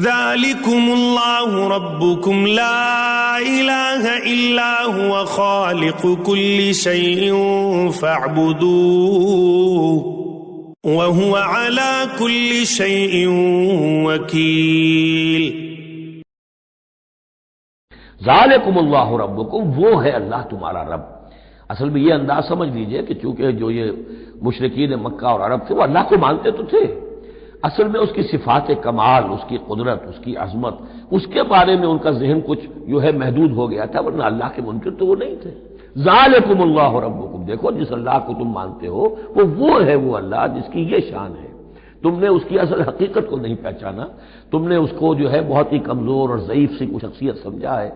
ذلكم الله ربكم لا إله إلا هو خالق كل شيء فاعبدوه وهو على كل شيء وكيل۔ ذالکم اللہ ربکم، وہ ہے اللہ تمہارا رب۔ اصل میں یہ انداز سمجھ لیجئے کہ چونکہ جو یہ مشرکین مکہ اور عرب تھے وہ اللہ کو مانتے تو تھے، اصل میں اس کی صفات کمال، اس کی قدرت، اس کی عظمت، اس کے بارے میں ان کا ذہن کچھ جو ہے محدود ہو گیا تھا، ورنہ اللہ کے منکر تو وہ نہیں تھے۔ ذالکم اللہ ربکم، دیکھو جس اللہ کو تم مانتے ہو وہ ہے وہ اللہ جس کی یہ شان ہے۔ تم نے اس کی اصل حقیقت کو نہیں پہچانا، تم نے اس کو جو ہے بہت ہی کمزور اور ضعیف سی کوئی شخصیت سمجھا ہے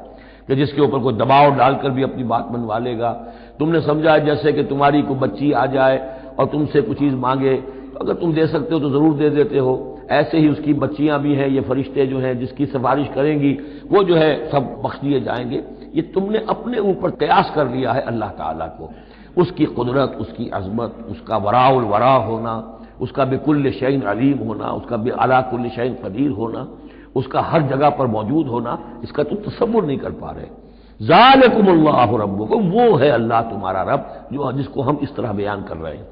کہ جس کے اوپر کوئی دباؤ ڈال کر بھی اپنی بات منوا لے گا۔ تم نے سمجھا ہے جیسے کہ تمہاری کوئی بچی آ جائے اور تم سے کچھ چیز مانگے، اگر تم دے سکتے ہو تو ضرور دے دیتے ہو، ایسے ہی اس کی بچیاں بھی ہیں، یہ فرشتے جو ہیں جس کی سفارش کریں گی وہ جو ہے سب بخش دیے جائیں گے۔ یہ تم نے اپنے اوپر قیاس کر لیا ہے اللہ تعالیٰ کو، اس کی قدرت، اس کی عظمت، اس کا وراء الورا ہونا، اس کا بکل شیء علیم ہونا، اس کا علی کل شیء قدیر ہونا، اس کا ہر جگہ پر موجود ہونا، اس کا تم تصور نہیں کر پا رہے۔ ذالکم اللہ ربکم، وہ ہے اللہ تمہارا رب جس کو ہم اس طرح بیان کر رہے ہیں۔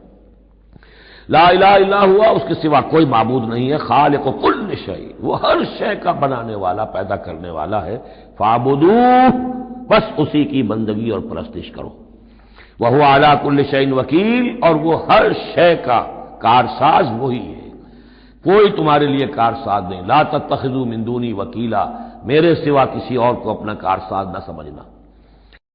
لا الہ الا ہوا، اس کے سوا کوئی معبود نہیں ہے، خالق کل شیء، وہ ہر شے کا بنانے والا، پیدا کرنے والا ہے، فاعبدوہ، بس اسی کی بندگی اور پرستش کرو، وہو علی کل شیء وکیل، اور وہ ہر شے کا کارساز وہی ہے، کوئی تمہارے لیے کارساز نہیں۔ لا تتخذوا من دونی وکیلا، میرے سوا کسی اور کو اپنا کارساز نہ سمجھنا۔